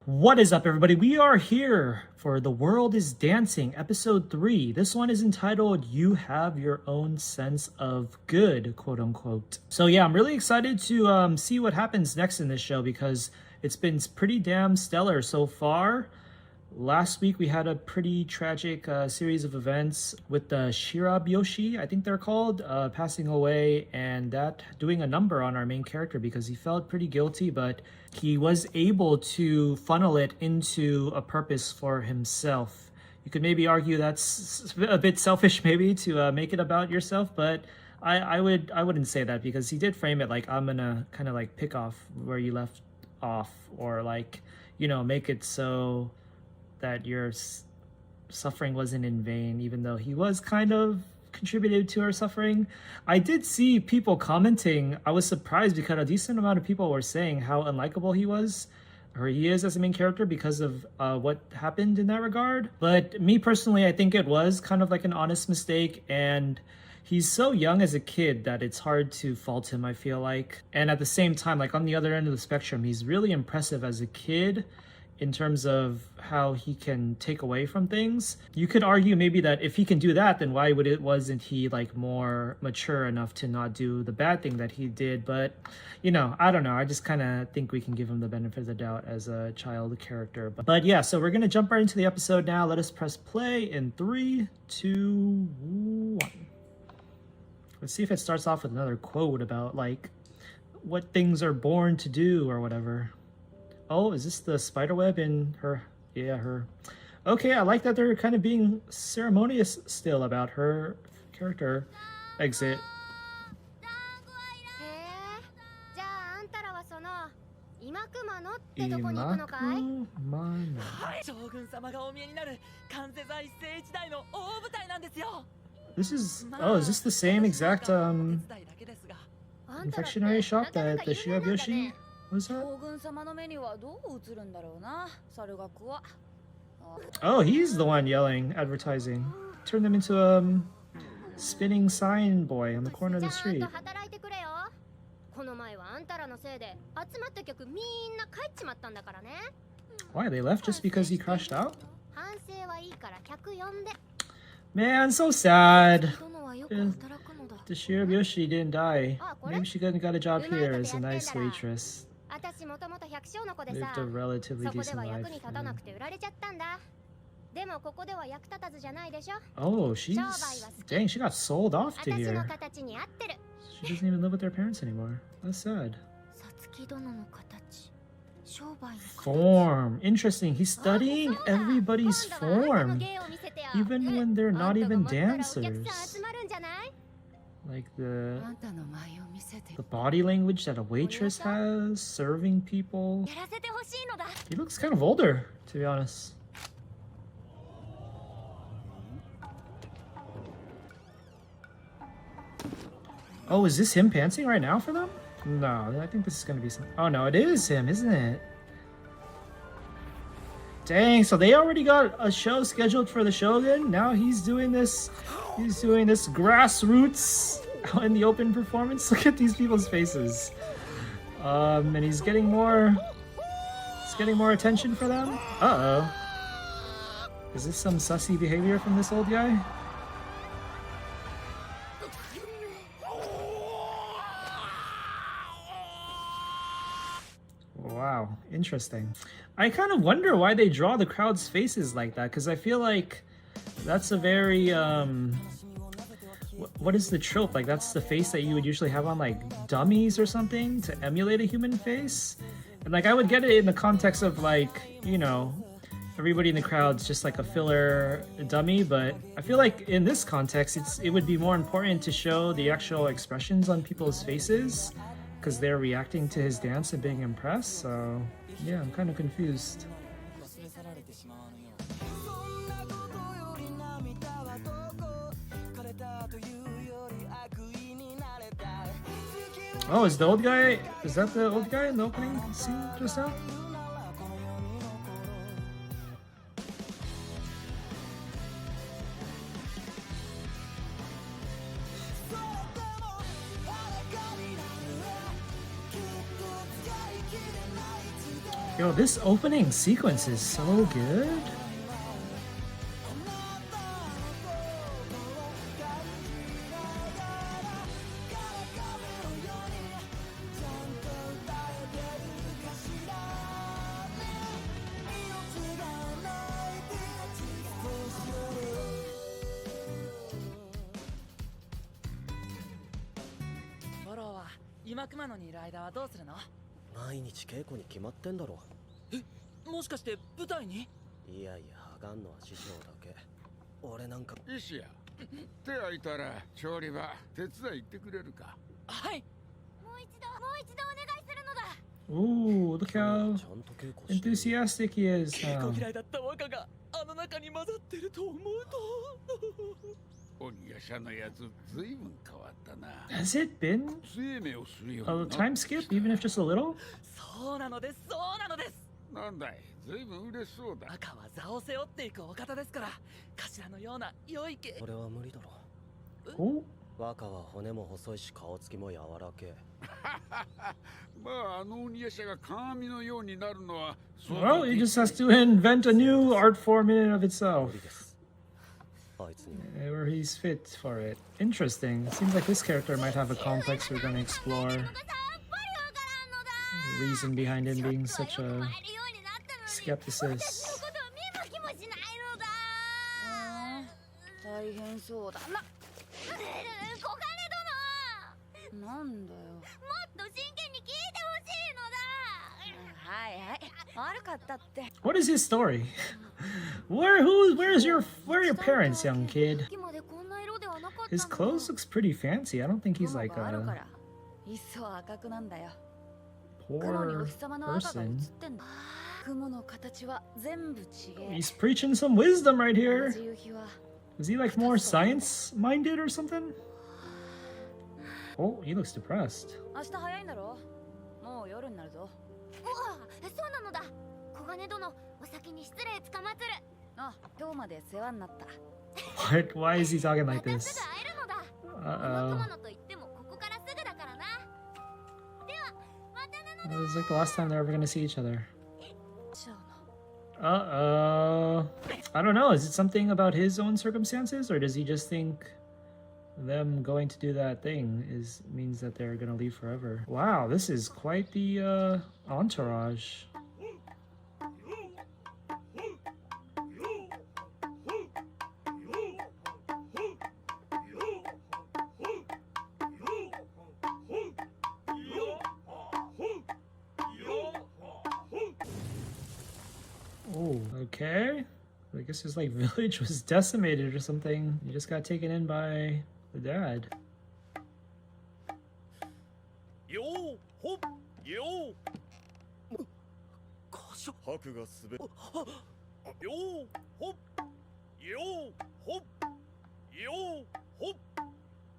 What is up, everybody? We are here for The World is Dancing, episode 3. This one is entitled, You Have Your Own Sense of Good, quote unquote. So yeah, I'm really excited to see what happens next in this show because it's been pretty damn stellar so far. Last week we had a pretty tragic series of events with the Shirabyoshi, I think they're called, passing away, and that doing a number on our main character because he felt pretty guilty, but he was able to funnel it into a purpose for himself. You could maybe argue that's a bit selfish maybe to make it about yourself, but I wouldn't say that because he did frame it like, I'm gonna kind of like pick off where you left off, or like, you know, make it so that your suffering wasn't in vain, even though he was kind of contributed to our suffering. I did see people commenting. I was surprised because a decent amount of people were saying how unlikable he was, or he is as a main character because of what happened in that regard. But me personally, I think it was kind of like an honest mistake, and he's so young as a kid that it's hard to fault him, I feel like. And at the same time, like on the other end of the spectrum, he's really impressive as a kid in terms of how he can take away from things. You could argue maybe that if he can do that, then why wasn't he like more mature enough to not do the bad thing that he did? But, you know, I don't know. I just kind of think we can give him the benefit of the doubt as a child character. But yeah, so we're going to jump right into the episode now. Let us press play in 3, 2, 1. Let's see if it starts off with another quote about like what things are born to do or whatever. Oh, is this the spider web in her? Yeah, her. Okay, I like that they're kind of being ceremonious still about her character exit. This is, oh, is this the same exact confectionery shop that the Shirabyoshi was at? Oh, he's the one yelling, advertising. Turn them into a spinning sign boy on the corner of the street. Why, they left just because he crashed out? Man, so sad. The Shirabyoshi didn't die. Maybe she got a job here as a nice waitress. Lived a relatively decent life. Oh, dang, she got sold off to here. She doesn't even live with her parents anymore. That's sad. Form. Interesting. He's studying everybody's form, even when they're not even dancers. Like the body language that a waitress has, serving people. He looks kind of older, to be honest. Oh, is this him pantsing right now for them? No, I think this is gonna be some. Oh no, it is him, isn't it? Dang, so they already got a show scheduled for the Shogun. Now he's doing this. He's doing this grassroots out in the open performance. Look at these people's faces. And he's getting more. He's getting more attention for them. Uh-oh. Is this some sussy behavior from this old guy? Wow, interesting. I kind of wonder why they draw the crowd's faces like that, because I feel like that's a very what is the trope? Like that's the face that you would usually have on like dummies or something to emulate a human face. And like I would get it in the context of like, you know, everybody in the crowd's just like a filler dummy, but I feel like in this context it would be more important to show the actual expressions on people's faces, because they're reacting to his dance and being impressed. So yeah, I'm kind of confused. Oh, is the old guy, is that the old guy in the opening scene just now? Yo, this opening sequence is so good. Ooh, look how enthusiastic he is now. Has it been a time skip, even if just a little? そうなのです、そうなのです。なんだい、ずいぶん嬉しそうだ。赤は座を背負っていくお方ですから、頭のような良い毛。これは無理だろ。 Oh, 若は骨も細いし顔つきも柔らけ。まあ、あの鬼夜叉が鏡のようになるのは。well, he just has to invent a new art form in and of itself. 無理です。あいつに。Where he's fit for it. Interesting. It seems like this character might have a complex we're gonna explore. The reason behind him being such a skepticist. 大変そうだな。小金殿。なんだよ。もっと真剣に聞いてほしいのだ。はいはい。悪かったって。What is his story? Where are your parents, young kid? His clothes looks pretty fancy. I don't think he's like a poor person. He's preaching some wisdom right here. Is he like more science minded or something? Oh, he looks depressed. 明日早いんだろ。もう夜になるぞ。うわ、そうなのだ。小金殿、お先に失礼つかまつる。あ、今日まで世話になった。What? Why is he talking like this? すぐ会えるのだ。 Uh-oh. 友のと言ってもここからすぐだからな。では、またなのだ。It was like the last time they're ever gonna see each other. Uh-oh. I don't know. Is it something about his own circumstances, or does he just think them going to do that thing means that they're gonna leave forever? Wow, this is quite the entourage. Oh, okay. I guess his like village was decimated or something. He just got taken in by the dad. Yo, hop, yo. Haku ga subere. Yo, hop, yo, hop, yo, hop,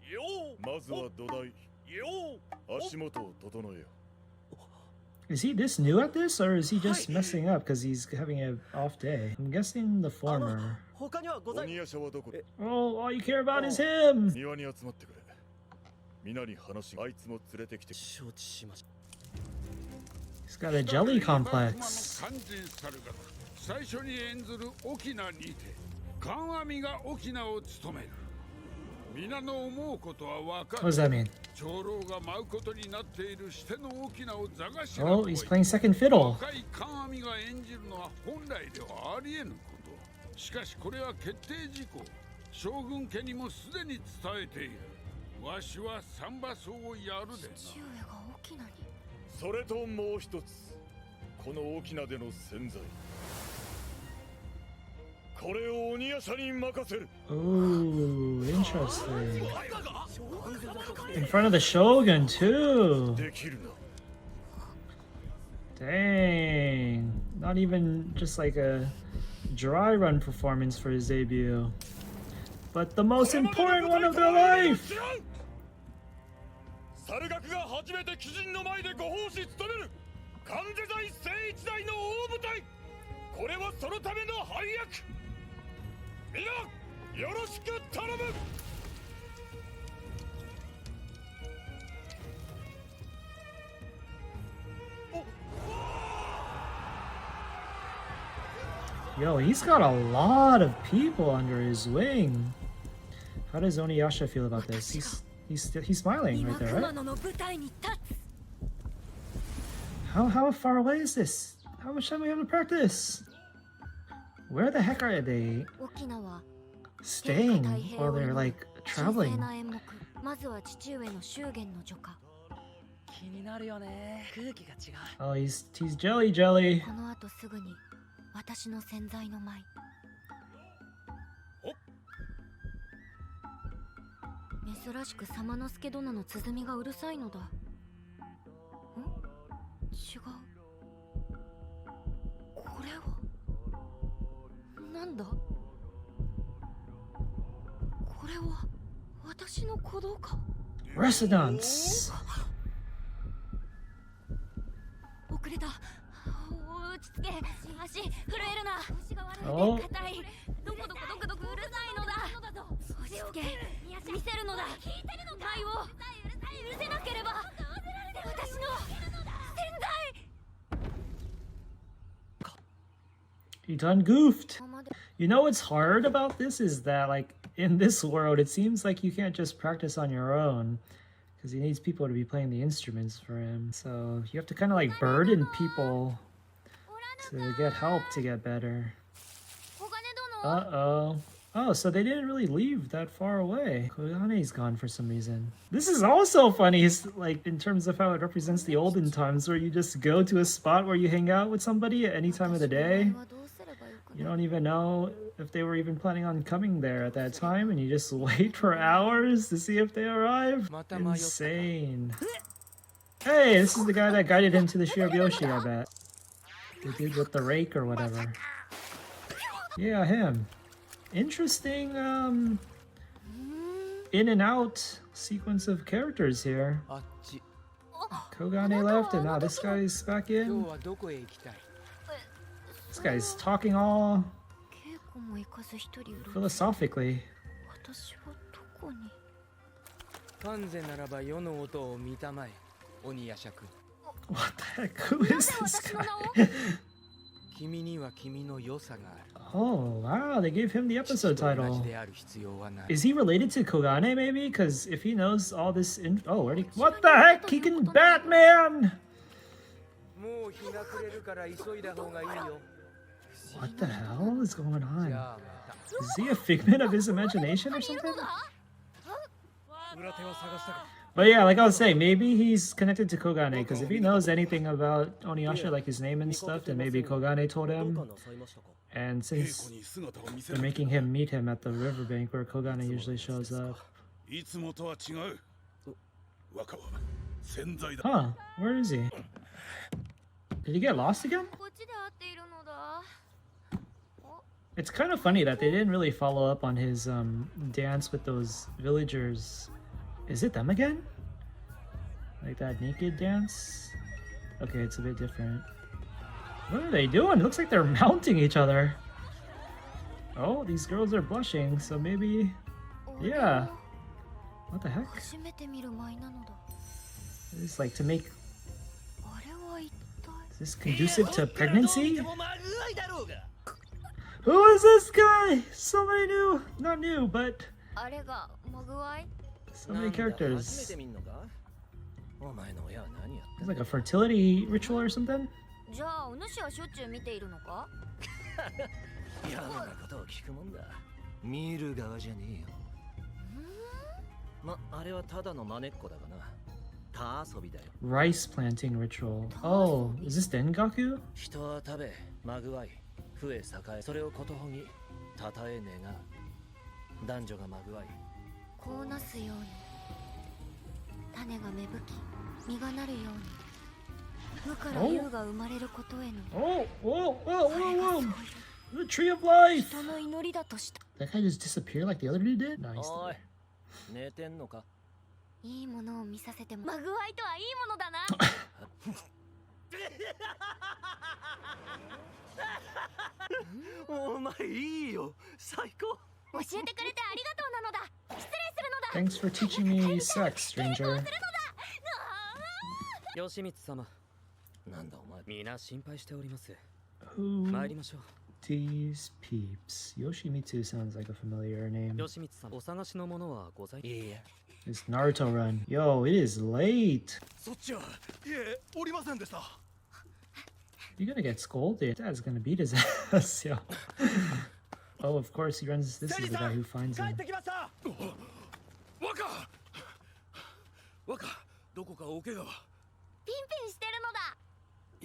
yo. Mazu wa dodai. Yo, ashimoto o totonoe. Is he this new at this, or is he just messing up because he's having an off day? I'm guessing the former. Oh, all you care about is him! He's got a jelly complex. What does that mean? Oh, he's playing second fiddle. しかしこれは決定事項。将軍家にもすでに伝えている。わしはサンバソをやるでな。父上が沖縄に。それともう一つ、この沖縄での洗剤。これを鬼夜叉に任せる。 Ooh, interesting. In front of the Shogun too. Dang. Not even just like a dry run performance for his debut, but the most important one of their life. 猿学が初めて貴人の前でご奉仕務める関西財聖一代の大舞台。これはそのための配役。皆よろしく頼む。Yo, he's got a lot of people under his wing. How does Oniyasha feel about this? He's smiling right there, right? How far away is this? How much time do we have to practice? Where the heck are they staying while they're like traveling? まずは父上の祝言の女家。気になるよね。空気が違う。 Oh, he's jelly. この後すぐに私の洗剤の舞。珍しく様之助殿の鼓がうるさいのだ。ん？違う。これはなんだ？これは私の鼓動か。 Resonance. 遅れた。落ち着け。足震えるな。腰が悪い。 Oh. 硬い。どこどこドクドクうるさいのだ。落ち着け。見せるのだ。舞を見せなければ。私の洗剤。 He done goofed. You know what's hard about this is that like in this world it seems like you can't just practice on your own because he needs people to be playing the instruments for him. So you have to kind of like burden people to get help to get better. Uh-oh. Oh, so they didn't really leave that far away. Kogane's gone for some reason. This is also funny, like in terms of how it represents the olden times where you just go to a spot where you hang out with somebody at any time of the day. You don't even know if they were even planning on coming there at that time, and you just wait for hours to see if they arrive. Insane. Hey, this is the guy that guided him to the Shirayoshi, I bet. The dude with the rake or whatever. Yeah, him. Interesting, in and out sequence of characters here. Kogane left, and now this guy's back in. This guy's talking all philosophically. 完全ならば世の音を見たまえ、鬼夜叉君。 What the heck? Who is this guy? 君には君の良さがある。 Oh, wow, they gave him the episode 同 title. じである必要はない。 Is he related to Kogane, maybe? Because if he knows all this oh, where'd he... What the heck? He can Batman! もう日が暮れるから急いだ方がいいよ。 What the hell is going じ on? ゃあまた。 Is he a figment of his imagination or something? 裏手は探したか。 But yeah, like I was saying, maybe he's connected to Kogane, because if he knows anything about Oniyasha, like his name and stuff, then maybe Kogane told him. And since they're making him meet him at the riverbank where Kogane usually shows up. いつもとは違う。若は洗剤だ。 Huh, where is he? Did he get lost again? こっちで会っているのだ。 It's kind of funny that they didn't really follow up on his dance with those villagers. Is it them again? Like that naked dance? Okay, it's a bit different. What are they doing? It looks like they're mounting each other. Oh, these girls are blushing, so maybe... Yeah. What the heck? 初めて見る舞なのだ。 Is this like to make... あれは一体。 Is this conducive to pregnancy? Who is this guy? So many new... Not new, but... あれがモグワイ。 So many characters. 初めて見んのか？お前の親は何やってん It's の？ like a fertility ritual or something? じゃあお主はしょっちゅう見ているのか？嫌なことを聞くもんだ。見る側じゃねえよ。ま、あれはただの真似っこだがな。田遊びだよ。 Rice planting ritual. Oh, is this Dengaku? 人は食べ、まぐわい、増え栄え、それをことほぎ、たたえ願う。男女がまぐわい。こうなすように種が芽吹き実がなるように無から有が生まれることへの Oh, whoa, whoa, これが whoa, そうい whoa. う The tree of life. 人の祈りだとした。 That guy just disappeared like the other dude did? Nice. おい、寝てんのか？いいものを見させてもマグワイとはいいものだな。お前いいよ、最高。教えてくれてありがとうなのだ。失礼するのだ。 Thanks for teaching me sex, stranger. 吉光様、なんだお前。皆心配しております。 Who 参りましょう。These peeps. Yoshimitsu sounds like a familiar name. 吉光さんお探しのものはございいいえ It's Naruto run. Yo, it is late. そっちはいえおりませんでした You're gonna get scolded. Dad's gonna beat his ass, yo. Oh, of course, he runs. This is the guy who finds 帰っ him. てきました若どこかお怪我はピンピンしてるのだ。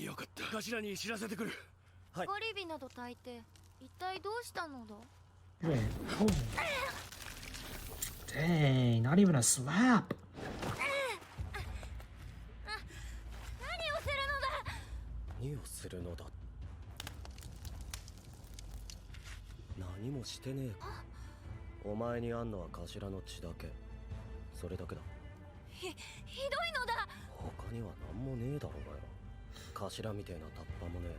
よかった頭に知らせてくるガリビなど炊いて一体どうしたのだ。 Wait. Oh. Dang, not even a slap. 何をするのだ。何をするのだ何もしてねえお前にあんのは頭の血だけそれだけだひどいのだ。他には何もねえだろうがよ頭みてえなタッパもねえ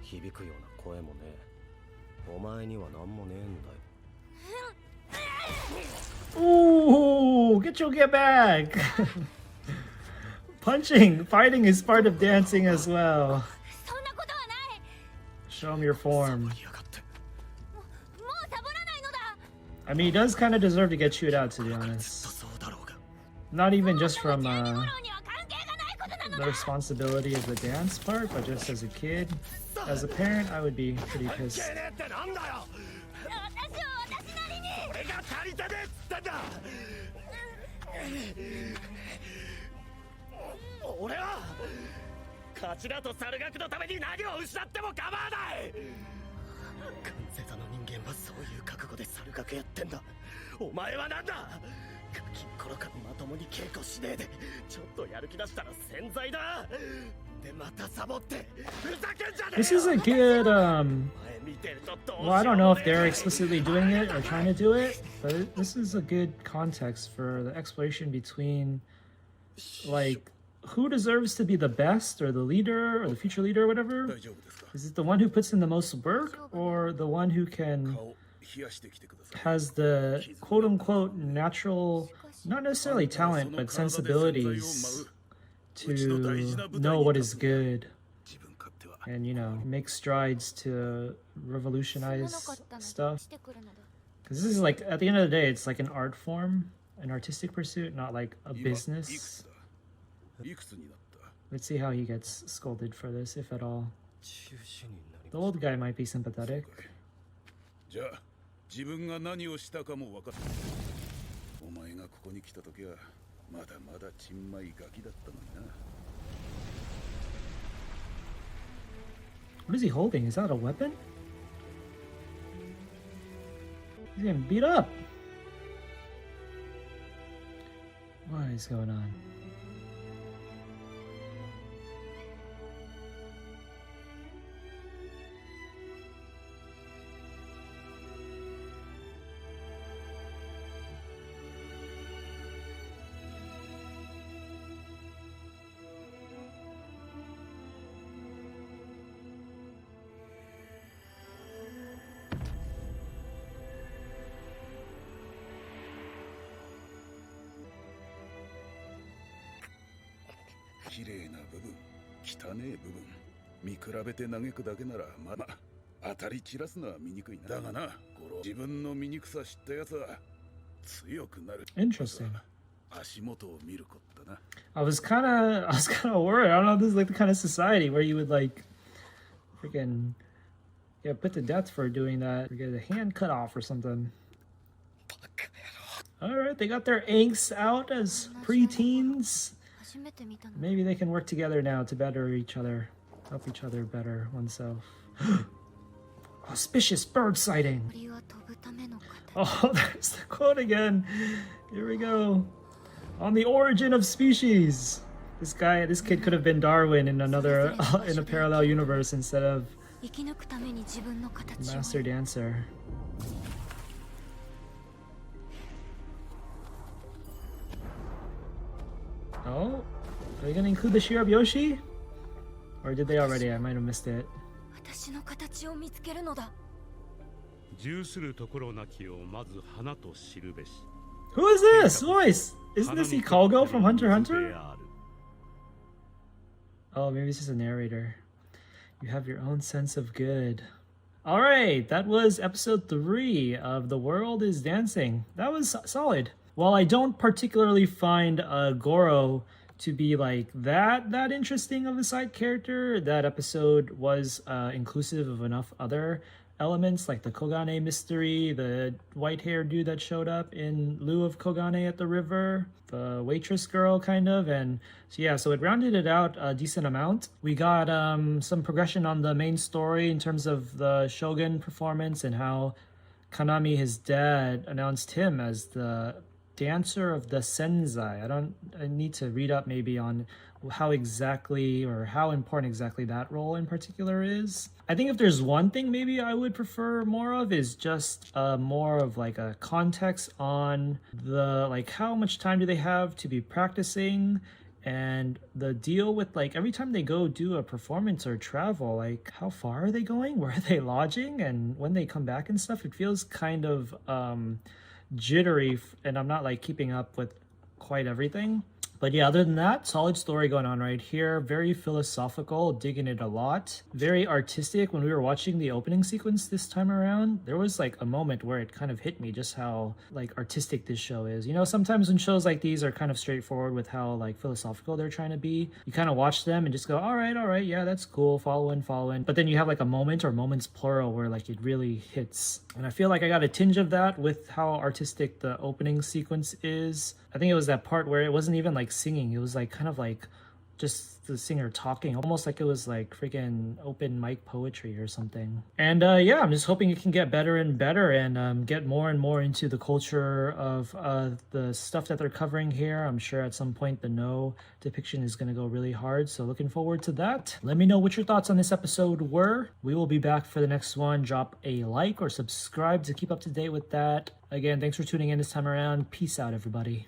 響くような声もねえお前には何もねえんだよ Ooh, get back. Fighting is part of dancing as well. そんなことはない。 Show him your form. もうサボらないのだ。 I mean, he does kind of deserve to get chewed out, to be honest. そうだろうが Not even just from フォローには関係がないことなの the responsibility of the dance part, but just as a kid. As a parent, I would be pretty pissed. ねえってなんだよ私は私なりに。俺が足りてねえっつってんだ俺は頭と猿学のために何を失っても構わない関西座の人間はそういう覚悟で猿学やってんだお前はなんだガキン頃からまともに稽古しねえでちょっとやる気出したら潜在だでまたサボってふざけんじゃねえよ This is a good, 前見てるとどうしようもねえ well, I don't know if they're explicitly doing it or trying to do it, but this is a good context for the exploration between, like, who deserves to be the best or the leader or the future leader or whatever. 大丈夫ですか Is it the one who puts in the most work or the one who can 顔冷やしてきてください has the quote unquote natural, not necessarily talent, but sensibilities to know what is good 自分勝手は and, you know, make strides to revolutionize 知らなかったので stuff. してくるのだ。 Because this is like, at the end of the day, it's like an art form, an artistic pursuit, not like a 今いくつ business. だいくつになった Let's see how he gets scolded for this, if at all. 中止になり The old guy might be sympathetic. じゃあ自分が何をしたかも分かったお前がここに来た時はまだまだちんまいガキだったのにな What is he holding? Is that a weapon? He's getting beat up. What is going on?「綺麗な部分汚ねえ部分見比べて嘆くだけならまあ当たり散らすのは醜いなだがなゴロ自分の醜さ知ったやつは強くなる Interesting. 足元を見ることだな I was kind of worried. I don't know. This is like the kind of society where you would like, freaking, get put to death for doing that, or get a hand cut off or something. All right, they got their angst out as preteens. 初めて見たの。 Maybe they can work together now to better each other, help each other better oneself. Auspicious bird sighting. 鳥は飛ぶための形。 Oh, there's the quote again. Here we go. On the origin of species. This kid could have been Darwin in another, in a parallel universe instead of 生き抜くために自分の形を。 Master Dancer. Oh, are they gonna include the Shirab Yoshi? Or did they already? I might have missed it. 私の形を見つけるのだ。重するところなきをまず花と知るべし。 Who is this voice? Isn't this Ikogo from Hunter x Hunter? Oh, maybe it's just a narrator. You have your own sense of good. All right, that was episode 3 of The World is Dancing. That was solid. While I don't particularly find Goro to be like that interesting of a side character, that episode was inclusive of enough other elements like the Kogane mystery, the white haired dude that showed up in lieu of Kogane at the river, the waitress girl kind of, and so yeah, so it rounded it out a decent amount. We got some progression on the main story in terms of the Shogun performance and how Kanami, his dad, announced him as the dancer of the Senzai. I need to read up maybe on how exactly or how important exactly that role in particular is. I think if there's one thing maybe I would prefer more of is just more of like a context on the like how much time do they have to be practicing, and the deal with like every time they go do a performance or travel, like how far are they going, where are they lodging, and when they come back and stuff. It feels kind of jittery and I'm not like keeping up with quite everything. But yeah, other than that, solid story going on right here. Very philosophical, digging it a lot. Very artistic. When we were watching the opening sequence this time around, there was like a moment where it kind of hit me just how like artistic this show is. You know, sometimes when shows like these are kind of straightforward with how like philosophical they're trying to be, you kind of watch them and just go, all right, yeah, that's cool, follow in. But then you have like a moment, or moments plural, where like it really hits. And I feel like I got a tinge of that with how artistic the opening sequence is. I think it was that part where it wasn't even like singing. It was like kind of like just the singer talking, almost like it was like freaking open mic poetry or something. And yeah, I'm just hoping it can get better and better and get more and more into the culture of the stuff that they're covering here. I'm sure at some point the no depiction is going to go really hard, so looking forward to that. Let me know what your thoughts on this episode were. We will be back for the next one. Drop a like or subscribe to keep up to date with that. Again, thanks for tuning in this time around. Peace out, everybody.